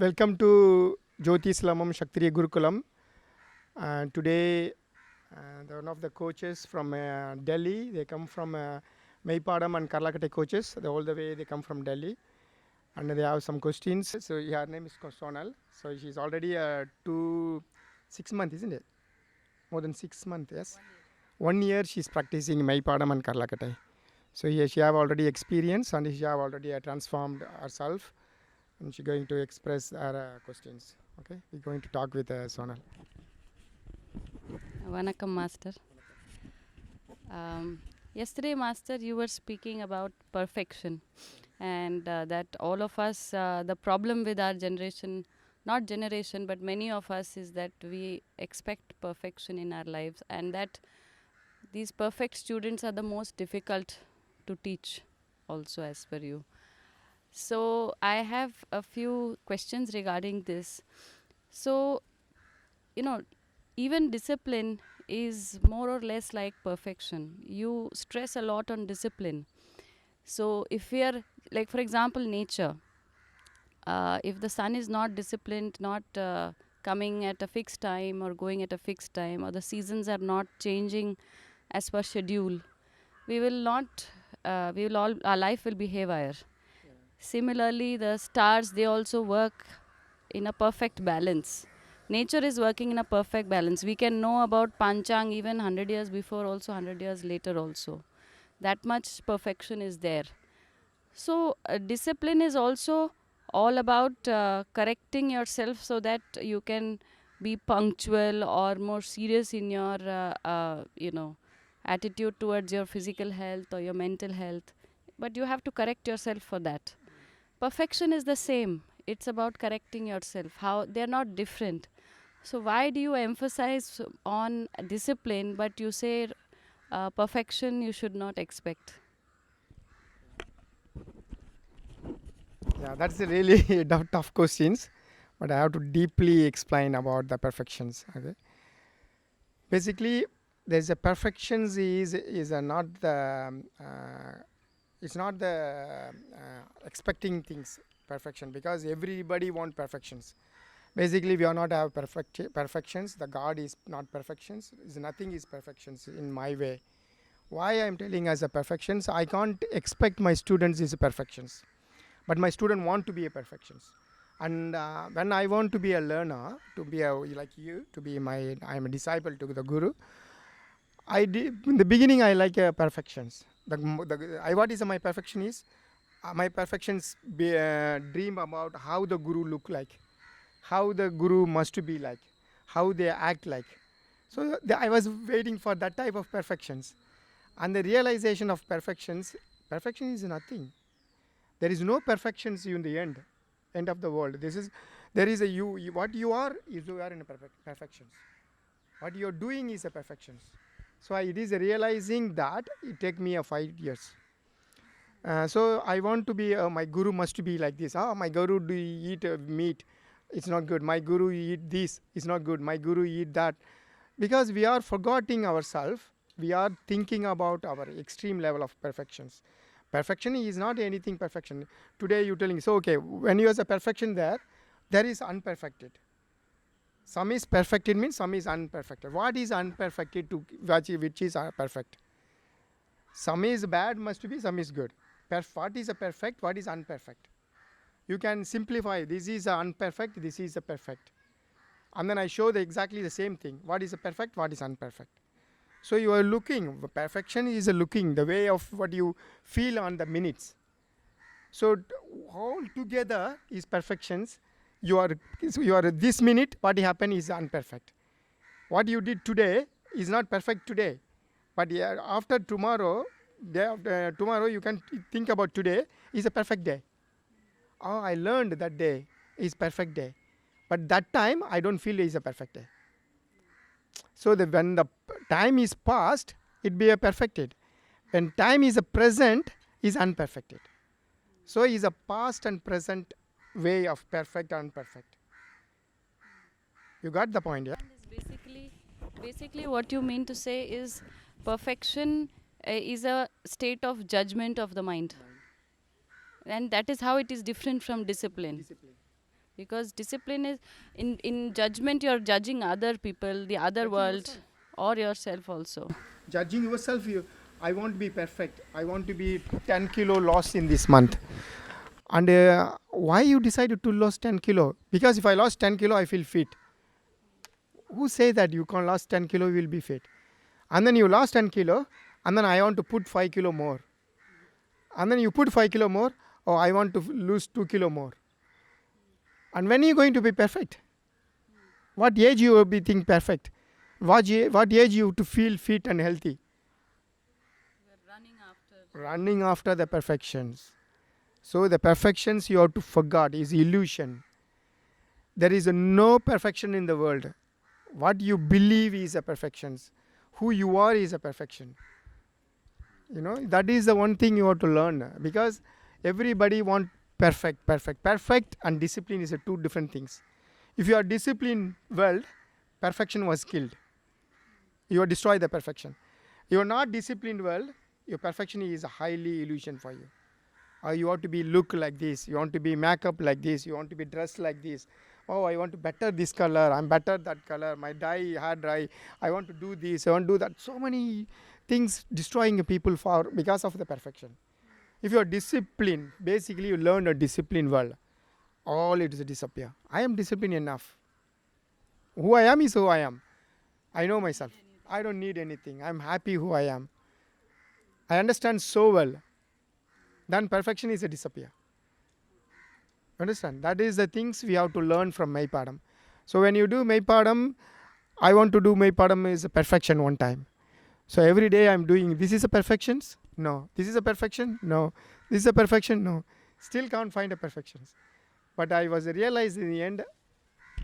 Welcome to Jothisilambam Kshakthiriya Gurukulam. Today, one of the coaches from Delhi, they come from Maipadam and Karlakate coaches. All the way they come from Delhi. And they have some questions. So her name is Sonal. So she's already 6 months, isn't it? More than 6 months, yes? 1 year she's practicing Maipadam and Karlakate. So here she have already experience and she have already transformed herself. And she's going to express her questions. Okay, we're going to talk with Sonal. Vanakkam, Master. Yesterday, Master, you were speaking about perfection, and that all of us, the problem with our generation, not generation, but many of us, is that we expect perfection in our lives, and that these perfect students are the most difficult to teach, also, as per you. So I have a few questions regarding this. So, even discipline is more or less like perfection. You stress a lot on discipline. So if we are, like for example, nature, if the sun is not disciplined, not coming at a fixed time or going at a fixed time, or the seasons are not changing as per schedule, we will not, our life will be haywire. Similarly, the stars, they also work in a perfect balance. Nature is working in a perfect balance. We can know about Panchang even 100 years before, also 100 years later also. That much perfection is there. So discipline is also all about correcting yourself so that you can be punctual or more serious in your, attitude towards your physical health or your mental health. But you have to correct yourself for that. Perfection is the same. It's about correcting yourself. How they're not different. So why do you emphasize on discipline, but you say perfection you should not expect? Yeah, that's a really tough questions, but I have to deeply explain about the perfections. Okay. Basically, there's a perfections is not the it's not the expecting things perfection, because everybody want perfections. Basically, we are not have perfections. The God is not perfections. Nothing is perfections in my way. Why I am telling as a perfections? I can't expect my students is perfections, but my student want to be a perfections. And when I want to be a learner, to be like you, to be I am a disciple to the Guru. In the beginning I like perfections. What is my perfection is my perfections dream about how the Guru look like, how the Guru must be like, how they act like. So I was waiting for that type of perfections, and the realization of perfections. Perfection is nothing. There is no perfections in the end of the world. There is a you. What you are is you are in a perfections. What you are doing is a perfections. So it is realizing that it take me 5 years. So I want to be my Guru must be like this. My Guru do eat meat, it's not good. My Guru eat this, it's not good. My Guru eat that, because we are forgetting ourselves. We are thinking about our extreme level of perfections. Perfection is not anything perfection. Today you telling, so okay, when you have a perfection there is unperfected. Some is perfected means some is unperfected. What is unperfected to which is perfect? Some is bad must be, some is good. What is a perfect, what is unperfect? You can simplify. This is a unperfect, this is a perfect. And then I show exactly the same thing. What is a perfect, what is unperfect? So you are looking. Perfection is a looking, the way of what you feel on the minutes. So all together is perfections. You are this minute, what happened is unperfect. What you did today is not perfect today. But after tomorrow, day after tomorrow, you can think about today is a perfect day. Oh, I learned that day is perfect day. But that time, I don't feel it is a perfect day. So when the time is past, it be a perfected. When time is a present, is unperfected. So is a past and present way of perfect and unperfect. You got the point, yeah? Basically what you mean to say is perfection is a state of judgment of the mind. And that is how it is different from discipline. Because discipline is in judgment, you're judging other people, the other Judging world, yourself. or yourself also. Judging yourself, I want to be perfect. I want to be 10 kilo loss in this month. And why you decided to lose 10 kilo? Because if I lost 10 kilo, I feel fit. Who say that you can lose 10 kilo, you will be fit? And then you lost 10 kilo, and then I want to put 5 kilo more. And then you put 5 kilo more, oh, I want to lose 2 kilo more. And when are you going to be perfect? What age you will be think perfect? What age you to feel fit and healthy? We're running after. Running after the perfections. So the perfections you have to forget is illusion. There is no perfection in the world. What you believe is a perfection. Who you are is a perfection. That is the one thing you have to learn, because everybody want perfect and discipline is a two different things. If you are disciplined world, perfection was killed. You are destroy the perfection. You are not disciplined world, your perfection is a highly illusion for you. Or you want to be look like this, you want to be makeup like this, you want to be dressed like this. Oh, I want to better this color, I'm better that color, my hair dye, I want to do this, I want to do that. So many things destroying people for because of the perfection. If you are disciplined, basically you learn a disciplined world. All it is disappear. I am disciplined enough. Who I am is who I am. I know myself. I don't need anything. I'm happy who I am. I understand so well. Then perfection is a disappear. Understand? That is the things we have to learn from Maypadam. So when you do Maypadam, I want to do Maypadam is a perfection one time. So every day I'm doing, this is a perfection? No. This is a perfection? No. This is a perfection? No. Still can't find a perfection. But I was realized in the end,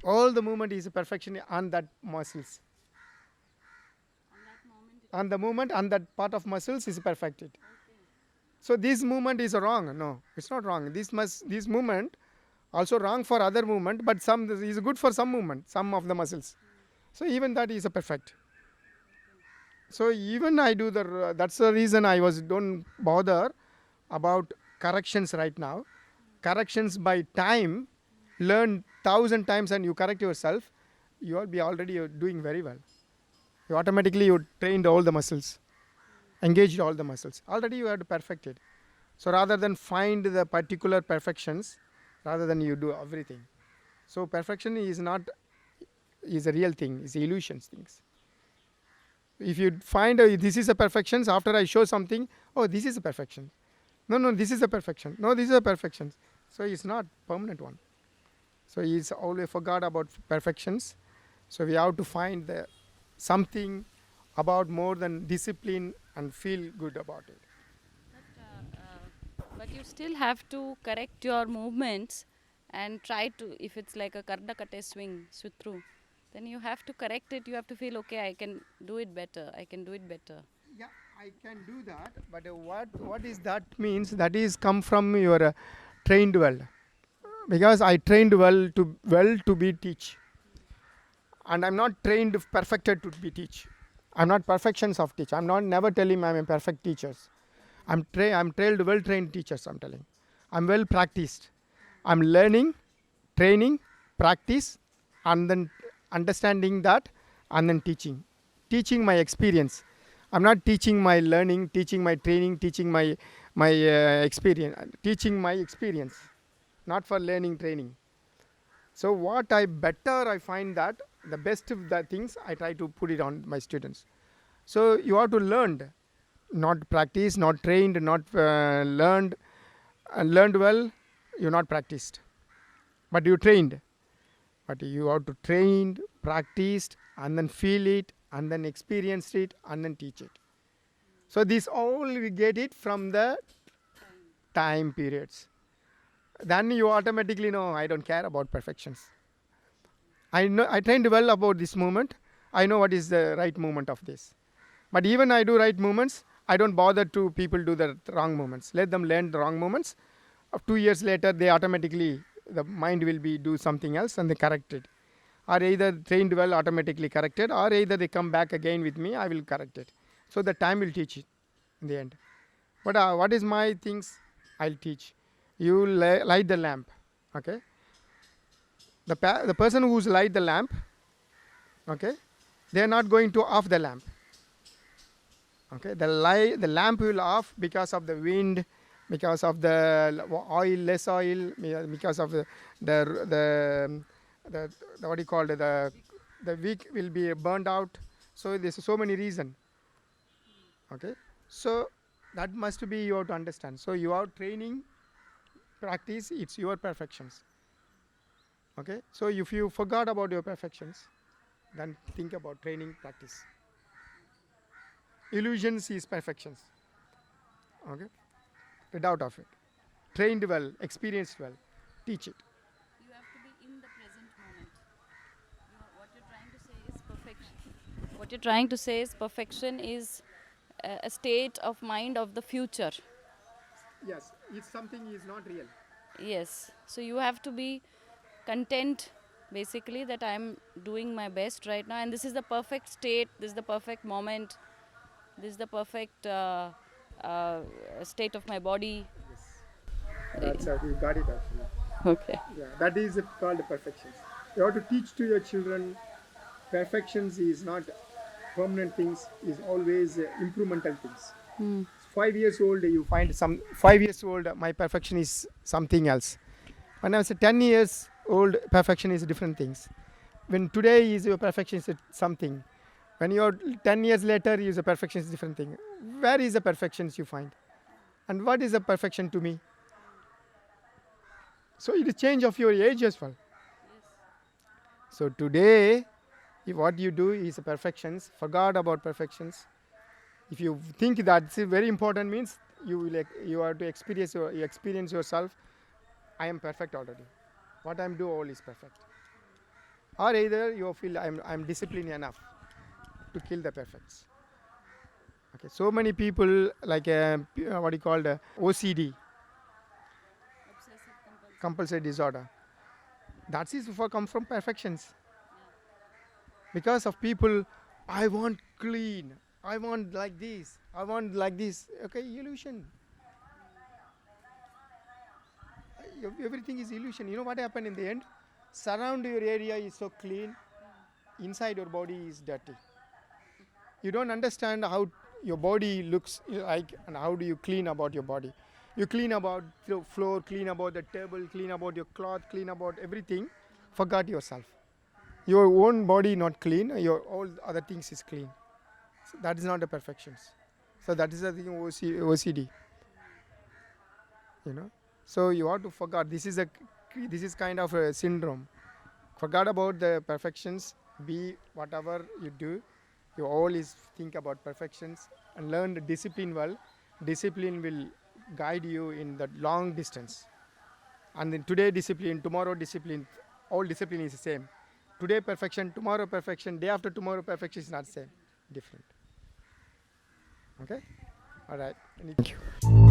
all the movement is a perfection on that muscles. On the movement, on that part of muscles is perfected. So this movement is wrong. No, it's not wrong. This movement also wrong for other movement, but some is good for some movement, some of the muscles. So even that is a perfect. So even I do that's the reason I don't bother about corrections right now. Corrections by time, learn 1,000 times and you correct yourself, you will be already doing very well. You automatically you trained all the muscles, engaged all the muscles. Already you have to perfect it. So rather than find the particular perfections, rather than you do everything. So perfection is a real thing, it's illusions things. If you find this is a perfection, after I show something, oh, this is a perfection. No, this is a perfection. No, this is a perfection. So it's not permanent one. So he's always forgot about perfections. So we have to find something about more than discipline and feel good about it. But you still have to correct your movements and try to, if it's like a Kardakate swing, Sutru, then you have to correct it. You have to feel, okay, I can do it better. I can do it better. Yeah, I can do that. But what is that means? That is come from your trained well. Because I trained well to be teach. And I'm not trained perfected to be teach. I'm not perfections of teach. I'm not never telling I'm a perfect teachers. I'm trained well trained teachers. I'm telling. I'm well practiced. I'm learning, training, practice, and then understanding that, and then teaching. Teaching my experience. I'm not teaching my learning, teaching my training, teaching my experience. Teaching my experience, not for learning training. So what I find that the best of the things I try to put it on my students. So you have to learn, not practice, not trained, not learned, learned well, you not practiced, but you trained. But you have to trained, practiced, and then feel it, and then experience it, and then teach it. So this all we get it from the time periods. Then you automatically know I don't care about perfections. I know I trained well about this movement. I know what is the right movement of this. But even I do right movements, I don't bother to people do the wrong movements. Let them learn the wrong movements. 2 years later, they automatically, the mind will be do something else and they correct it. Or either trained well, automatically corrected, or either they come back again with me, I will correct it. So the time will teach it in the end. But what is my things? I'll teach. You light the lamp, okay? The person who's light the lamp, okay, they are not going to off the lamp. Okay, the lamp will off because of the wind, because of the oil, less oil, because of the what do you call it, the wick will be burned out. So there's so many reasons. Okay, so that must be you have to understand. So you are training, practice, it's your perfections. Okay, so if you forgot about your perfections, then think about training, practice. Illusions is perfections. Okay, without of it. Trained well, experienced well, teach it. You have to be in the present moment. What you're trying to say is perfection. What you're trying to say is perfection is a state of mind of the future. Yes, if something is not real. Yes. So you have to be content basically that I'm doing my best right now, and this is the perfect state, this is the perfect moment, this is the perfect uh, state of my body. That's you got it actually. Okay. Yeah, that is called perfections. You have to teach to your children perfections is not permanent things, is always incremental things. 5 years old, you find some 5 years old, my perfection is something else. When I was 10 years old, perfection is different things. When today is your perfection is something. When you're 10 years later, is a perfection is different thing. Where is the perfections you find? And what is the perfection to me? So it is change of your age as well. So today, if what you do is perfections, forgot about perfections. If you think that's very important, means you will you have to you experience yourself. I am perfect already. What I'm doing all is perfect. Or either you feel I'm disciplined enough to kill the perfects. Okay, so many people like what do you call the OCD, compulsive disorder. That is for come from perfections. Because of people, I want clean, I want like this, I want like this. Okay, illusion. Everything is illusion. You know what happened in the end? Surround your area is so clean, inside your body is dirty. You don't understand how your body looks like and how do you clean about your body. You clean about the floor, clean about the table, clean about your cloth, clean about everything. Forgot yourself. Your own body not clean, your all other things is clean. So that is not the perfections. So that is the thing OCD. You know. So you have to forget. This is kind of a syndrome. Forget about the perfections. Be whatever you do. You always think about perfections and learn the discipline well. Discipline will guide you in the long distance. And then today discipline, tomorrow discipline, all discipline is the same. Today perfection, tomorrow perfection, day after tomorrow perfection is not same, different. Okay, all right. Thank you.